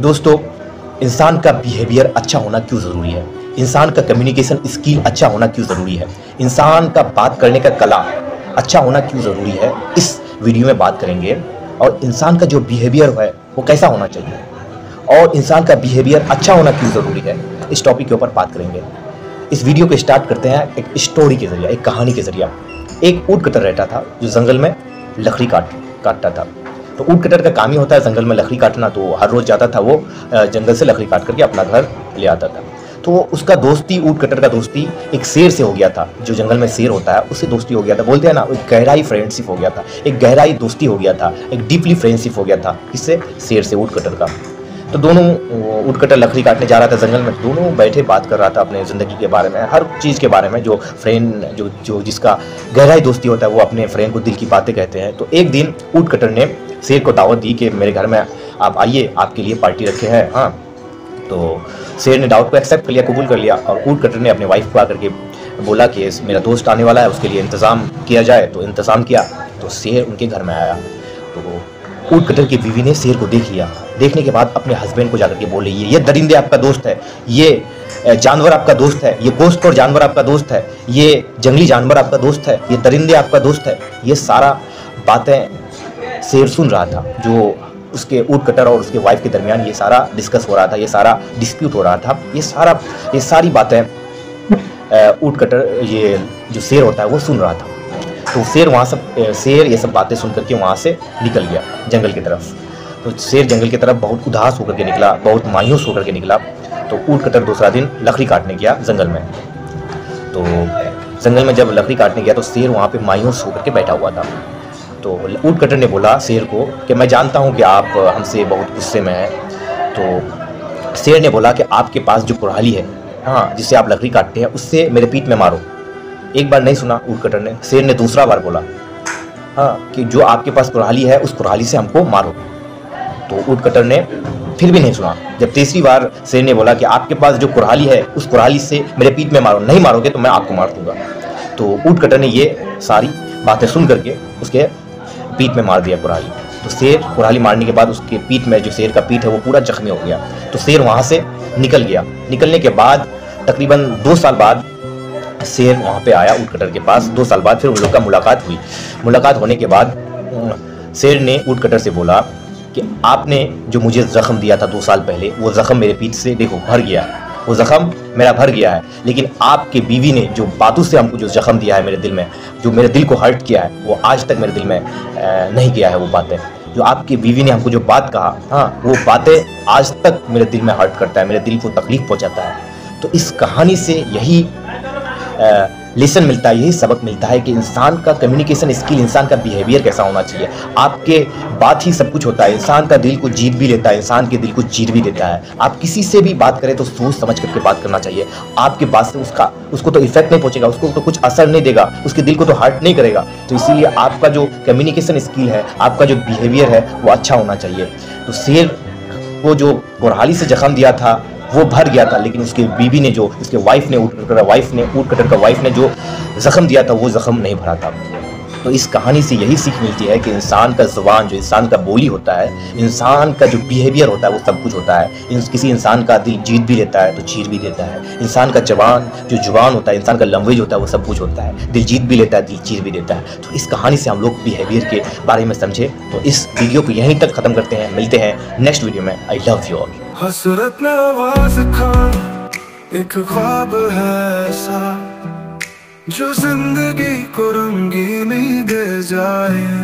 दोस्तों, इंसान का बिहेवियर अच्छा होना क्यों ज़रूरी है? इंसान का कम्युनिकेशन स्किल अच्छा होना क्यों ज़रूरी है? इंसान का बात करने का कला अच्छा होना क्यों ज़रूरी है? इस वीडियो में बात करेंगे। और इंसान का जो बिहेवियर है वो कैसा होना चाहिए और इंसान का बिहेवियर अच्छा होना क्यों ज़रूरी है, इस टॉपिक के ऊपर बात करेंगे। इस वीडियो को स्टार्ट करते हैं एक स्टोरी के ज़रिए, एक कहानी के ज़रिए। एक ऊँट कटर रहता था जो जंगल में लकड़ी काटता था। तो ऊँट कटर का काम ही होता है जंगल में लकड़ी काटना। तो हर रोज़ जाता था वो जंगल से लकड़ी काट करके अपना घर ले आता था। तो उसका दोस्ती, ऊँट कटर का दोस्ती एक शेर से हो गया था। जो जंगल में शेर होता है उससे दोस्ती हो गया था। बोलते हैं ना, एक गहराई फ्रेंडशिप हो गया था, एक गहराई दोस्ती हो गया था, एक डीपली फ्रेंडशिप हो गया था। किससे? शेर से, ऊँट कटर का। तो दोनों, ऊँट कटर लकड़ी काटने जा रहा था जंगल में, दोनों बैठे बात कर रहा था अपने ज़िंदगी के बारे में, हर चीज़ के बारे में। जो फ्रेंड, जो जिसका गहराई दोस्ती होता है वो अपने फ्रेंड को दिल की बातें कहते हैं। तो एक दिन ऊँट कटर ने शेर को दावत दी कि मेरे घर में आप आइए, आपके लिए पार्टी रखे हैं। हाँ, तो शेर ने दावत को एक्सेप्ट कर लिया, कबूल कर लिया। और ऊँट कटर ने अपने वाइफ को आकर के बोला कि मेरा दोस्त आने वाला है, उसके लिए इंतज़ाम किया जाए। तो इंतज़ाम किया। तो शेर उनके घर में आया। तो ऊँट कटर की बीवी ने शेर को देख लिया। देखने के बाद अपने हस्बैंड को जाकर के बोले, ये दरिंदे आपका दोस्त है, ये जानवर आपका दोस्त है, ये गोश्तखोर जानवर आपका दोस्त है, ये जंगली जानवर आपका दोस्त है, ये दरिंदे आपका दोस्त है। ये सारा बातें शेर सुन रहा था। जो उसके ऊँट कटर और उसके वाइफ के दरमियान ये सारा डिस्कस हो रहा था, ये सारा डिस्प्यूट हो रहा था। ये सारी बातें ऊँट कटर, ये जो शेर होता है वो सुन रहा था। तो शेर ये सब बातें सुन करके वहाँ से निकल गया जंगल की तरफ। तो शेर जंगल की तरफ बहुत उदास होकर के निकला, बहुत मायूस होकर के निकला। तो ऊँट कटर दूसरा दिन लकड़ी काटने गया जंगल में। तो जंगल में जब लकड़ी काटने गया तो शेर वहाँ पे मायूस होकर के बैठा हुआ था। तो ऊँट कटर ने बोला शेर को कि मैं जानता हूँ कि आप हमसे बहुत गुस्से में हैं। तो शेर ने बोला कि आपके पास जो कुल्हाड़ी है, हाँ, जिससे आप लकड़ी काटते हैं, उससे मेरे पीठ में मारो। एक बार नहीं सुना ऊँट कटर ने, शेर ने दूसरा बार बोला, हाँ, कि जो आपके पास कुल्हाड़ी है उस कुल्हाड़ी से हमको मारो। तो ऊँट कटर ने फिर भी नहीं सुना। जब तीसरी बार शेर ने बोला कि आपके पास जो कुल्हाड़ी है उस कुल्हाड़ी से मेरे पीठ में मारो, नहीं मारोगे तो मैं आपको मार दूंगा। तो ऊँट कटर ने ये सारी बातें सुन करके उसके पीठ में मार दिया कुल्हाड़ी। तो शेर कुल्हाड़ी मारने के बाद उसके पीठ में, जो शेर का पीठ है वो पूरा जख्मी हो गया। तो शेर वहाँ से निकल गया। निकलने के बाद तकरीबन 2 साल बाद शेर वहाँ पे आया ऊँट कटर के पास। 2 साल बाद फिर उन लोग का मुलाकात हुई। मुलाकात होने के बाद शेर ने ऊँट कटर से बोला कि आपने जो मुझे ज़ख्म दिया था 2 साल पहले, वो ज़ख्म मेरे पीठ से देखो भर गया, वो ज़ख्म मेरा भर गया है। लेकिन आपके बीवी ने जो बातों से हमको जो ज़ख्म दिया है मेरे दिल में, जो मेरे दिल को हर्ट किया है, वो आज तक मेरे दिल में नहीं गया है। वो बातें जो आपकी बीवी ने हमको जो बात कहा, हाँ, वो बातें आज तक मेरे दिल में हर्ट करता है, मेरे दिल को तकलीफ़ पहुँचाता है। तो इस कहानी से यही लेसन मिलता है, यही सबक मिलता है कि इंसान का कम्युनिकेशन स्किल, इंसान का बिहेवियर कैसा होना चाहिए। आपके बात ही सब कुछ होता है। इंसान का दिल को जीत भी लेता है, इंसान के दिल को चीर भी देता है। आप किसी से भी बात करें तो सोच समझ करके बात करना चाहिए। आपके बात से उसको तो इफेक्ट नहीं पहुंचेगा, उसको तो कुछ असर नहीं देगा, उसके दिल को तो हर्ट नहीं करेगा। तो इसीलिए आपका जो कम्युनिकेशन स्किल है, आपका जो बिहेवियर है वो अच्छा होना चाहिए। तो शेर को जो कुल्हाड़ी से जख्म दिया था वो भर गया था, लेकिन उसकी बीवी ने, जो उसके वाइफ ने, ऊँट कटर का वाइफ ने जो ज़ख्म दिया था वो ज़ख्म नहीं भरा था। तो इस कहानी से यही सीख मिलती है कि इंसान का ज़ुबान, जो इंसान का बोली होता है, इंसान का जो बिहेवियर होता है वो सब कुछ होता है। किसी इंसान का दिल जीत भी लेता है तो चीर भी देता है। इंसान का जुबान होता है, इंसान का लैंग्वेज होता है, वो सब कुछ होता है। दिल जीत भी लेता है, दिल चीर भी देता है। तो इस कहानी से हम लोग बिहेवियर के बारे में समझे। तो इस वीडियो को यहीं तक ख़त्म करते हैं। मिलते हैं नेक्स्ट वीडियो में। I love you all. हसरत में आवाज़ का एक ख्वाब है ऐसा, जो जिंदगी को रंगीनी दे जाए।